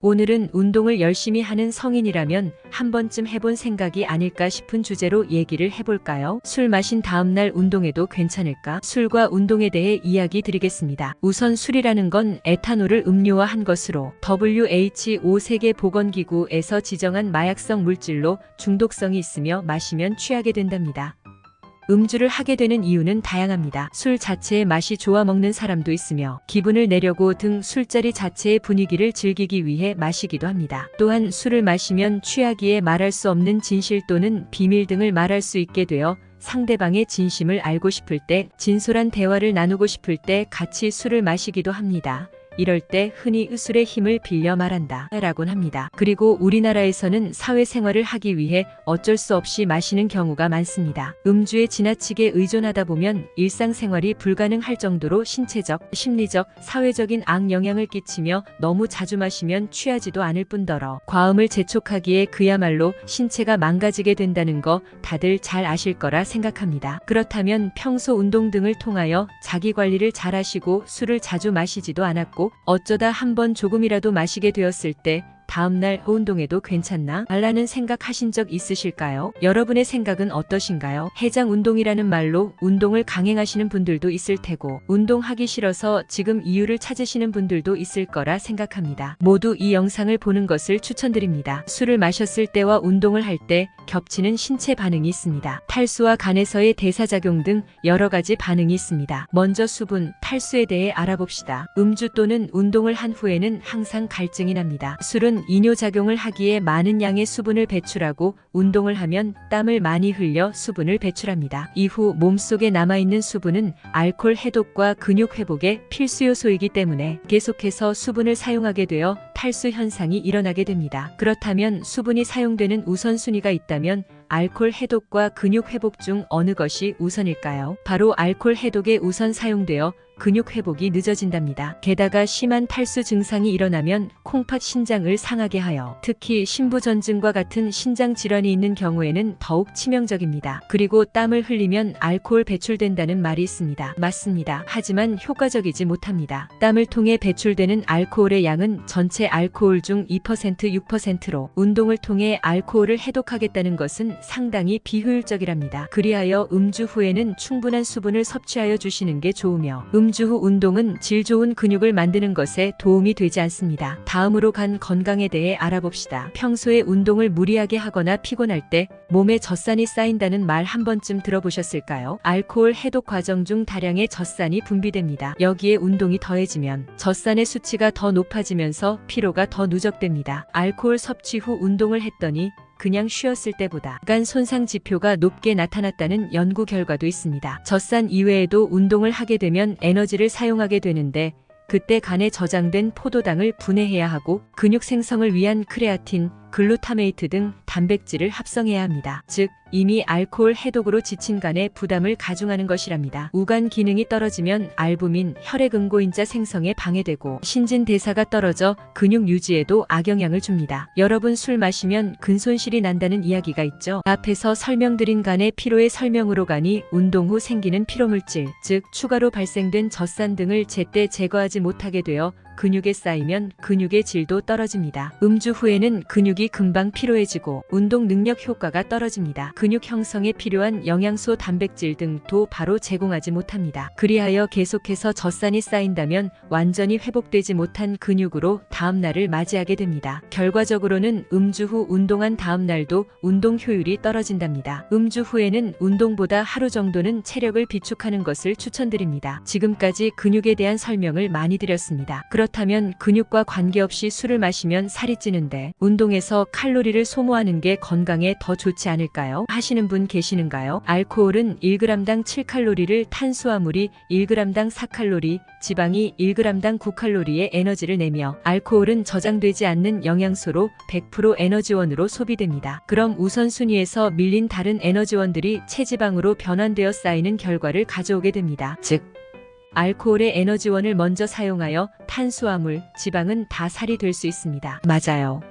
오늘은 운동을 열심히 하는 성인이라면 한 번쯤 해본 생각이 아닐까 싶은 주제로 얘기를 해볼까요? 술 마신 다음날 운동해도 괜찮을까? 술과 운동에 대해 이야기 드리겠습니다. 우선 술이라는 건 에탄올을 음료화한 것으로 WHO 세계보건기구에서 지정한 마약성 물질로 중독성이 있으며 마시면 취하게 된답니다. 음주를 하게 되는 이유는 다양합니다. 술 자체의 맛이 좋아 먹는 사람도 있으며 기분을 내려고 등 술자리 자체의 분위기를 즐기기 위해 마시기도 합니다. 또한 술을 마시면 취하기에 말할 수 없는 진실 또는 비밀 등을 말할 수 있게 되어 상대방의 진심을 알고 싶을 때, 진솔한 대화를 나누고 싶을 때 같이 술을 마시기도 합니다. 이럴 때 흔히 술의 힘을 빌려 말한다 라곤 합니다. 그리고 우리나라에서는 사회생활을 하기 위해 어쩔 수 없이 마시는 경우가 많습니다. 음주에 지나치게 의존하다 보면 일상생활이 불가능할 정도로 신체적, 심리적, 사회적인 악영향을 끼치며 너무 자주 마시면 취하지도 않을 뿐더러 과음을 재촉하기에 그야말로 신체가 망가지게 된다는 거 다들 잘 아실 거라 생각합니다. 그렇다면 평소 운동 등을 통하여 자기 관리를 잘 하시고 술을 자주 마시지도 않았고 어쩌다 한번 조금이라도 마시게 되었을 때 다음날 운동해도 괜찮나? 라는 생각하신 적 있으실까요? 여러분의 생각은 어떠신가요? 해장 운동이라는 말로 운동을 강행하시는 분들도 있을 테고 운동하기 싫어서 지금 이유를 찾으시는 분들도 있을 거라 생각합니다. 모두 이 영상을 보는 것을 추천드립니다. 술을 마셨을 때와 운동을 할 때 겹치는 신체 반응이 있습니다. 탈수와 간에서의 대사작용 등 여러 가지 반응이 있습니다. 먼저 수분, 탈수에 대해 알아봅시다. 음주 또는 운동을 한 후에는 항상 갈증이 납니다. 술은 이뇨작용을 하기에 많은 양의 수분을 배출하고 운동을 하면 땀을 많이 흘려 수분을 배출합니다. 이후 몸속에 남아있는 수분은 알코올 해독과 근육 회복의 필수 요소이기 때문에 계속해서 수분을 사용하게 되어 탈수 현상이 일어나게 됩니다. 그렇다면 수분이 사용되는 우선순위가 있다면 알코올 해독과 근육 회복 중 어느 것이 우선일까요? 바로 알코올 해독에 우선 사용되어 근육 회복이 늦어진답니다. 게다가 심한 탈수 증상이 일어나면 콩팥 신장을 상하게 하여 특히 신부전증과 같은 신장 질환이 있는 경우에는 더욱 치명적입니다. 그리고 땀을 흘리면 알코올 배출된다는 말이 있습니다. 맞습니다. 하지만 효과적이지 못합니다. 땀을 통해 배출되는 알코올의 양은 전체 알코올 중 2% 6%로 운동을 통해 알코올을 해독하겠다는 것은 상당히 비효율적이랍니다. 그리하여 음주 후에는 충분한 수분을 섭취하여 주시는 게 좋으며 음주 후 운동은 질 좋은 근육을 만드는 것에 도움이 되지 않습니다. 다음으로 간 건강에 대해 알아봅시다. 평소에 운동을 무리하게 하거나 피곤할 때 몸에 젖산이 쌓인다는 말 한 번쯤 들어보셨을까요? 알코올 해독 과정 중 다량의 젖산이 분비됩니다. 여기에 운동이 더해지면 젖산의 수치가 더 높아지면서 피로가 더 누적됩니다. 알코올 섭취 후 운동을 했더니 그냥 쉬었을 때보다 간 손상 지표가 높게 나타났다는 연구 결과도 있습니다. 젖산 이외에도 운동을 하게 되면 에너지를 사용하게 되는데 그때 간에 저장된 포도당을 분해해야 하고 근육 생성을 위한 크레아틴, 글루타메이트 등 단백질을 합성해야 합니다. 즉 이미 알코올 해독으로 지친 간에 부담을 가중하는 것이랍니다. 우간 기능이 떨어지면 알부민, 혈액응고인자 생성에 방해되고 신진대사가 떨어져 근육 유지에도 악영향을 줍니다. 여러분 술 마시면 근손실이 난다는 이야기가 있죠. 앞에서 설명드린 간의 피로의 설명으로 가니 운동 후 생기는 피로물질, 즉 추가로 발생된 젖산 등을 제때 제거하지 못하게 되어 근육에 쌓이면 근육의 질도 떨어집니다. 음주 후에는 근육이 금방 피로해지고 운동 능력 효과가 떨어집니다. 근육 형성에 필요한 영양소, 단백질 등도 바로 제공하지 못합니다. 그리하여 계속해서 젖산이 쌓인다면 완전히 회복되지 못한 근육으로 다음날을 맞이하게 됩니다. 결과적으로는 음주 후 운동한 다음날도 운동 효율이 떨어진답니다. 음주 후에는 운동보다 하루 정도는 체력을 비축하는 것을 추천드립니다. 지금까지 근육에 대한 설명을 많이 드렸습니다. 그렇다면 근육과 관계없이 술을 마시면 살이 찌는데 운동에서 칼로리를 소모하는 게 건강에 더 좋지 않을까요? 하시는 분 계시는가요? 알코올은 1g당 7칼로리를, 탄수화물이 1g당 4칼로리, 지방이 1g당 9칼로리의 에너지를 내며 알코올은 저장되지 않는 영양소로 100% 에너지원으로 소비됩니다. 그럼 우선순위에서 밀린 다른 에너지원들이 체지방으로 변환되어 쌓이는 결과를 가져오게 됩니다. 즉 알코올의 에너지원을 먼저 사용하여 탄수화물, 지방은 다 살이 될 수 있습니다. 맞아요.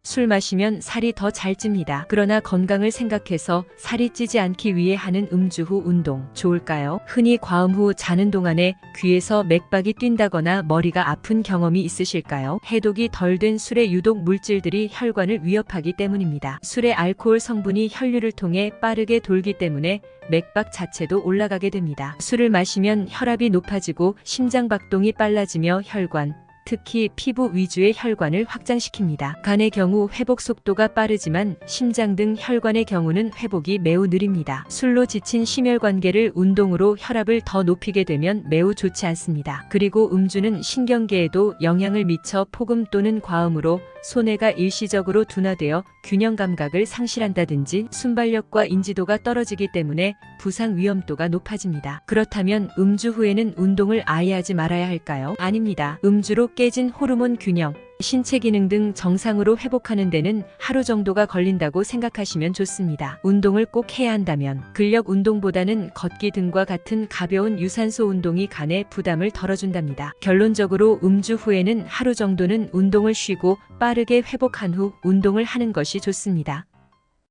술 마시면 살이 더 잘 찝니다. 그러나 건강을 생각해서 살이 찌지 않기 위해 하는 음주 후 운동 좋을까요? 흔히 과음 후 자는 동안에 귀에서 맥박이 뛴다거나 머리가 아픈 경험이 있으실까요? 해독이 덜 된 술의 유독 물질들이 혈관을 위협하기 때문입니다. 술의 알코올 성분이 혈류를 통해 빠르게 돌기 때문에 맥박 자체도 올라가게 됩니다. 술을 마시면 혈압이 높아지고 심장박동이 빨라지며 혈관, 특히 피부 위주의 혈관을 확장시킵니다. 간의 경우 회복 속도가 빠르지만 심장 등 혈관의 경우는 회복이 매우 느립니다. 술로 지친 심혈관계를 운동으로 혈압을 더 높이게 되면 매우 좋지 않습니다. 그리고 음주는 신경계에도 영향을 미쳐 폭음 또는 과음으로 손해가 일시적으로 둔화되어 균형 감각을 상실한다든지 순발력과 인지도가 떨어지기 때문에 부상 위험도가 높아집니다. 그렇다면 음주 후에는 운동을 아예 하지 말아야 할까요? 아닙니다. 음주로 깨진 호르몬 균형, 신체 기능 등 정상으로 회복하는 데는 하루 정도가 걸린다고 생각하시면 좋습니다. 운동을 꼭 해야 한다면 근력 운동보다는 걷기 등과 같은 가벼운 유산소 운동이 간에 부담을 덜어준답니다. 결론적으로 음주 후에는 하루 정도는 운동을 쉬고 빠르게 회복한 후 운동을 하는 것이 좋습니다.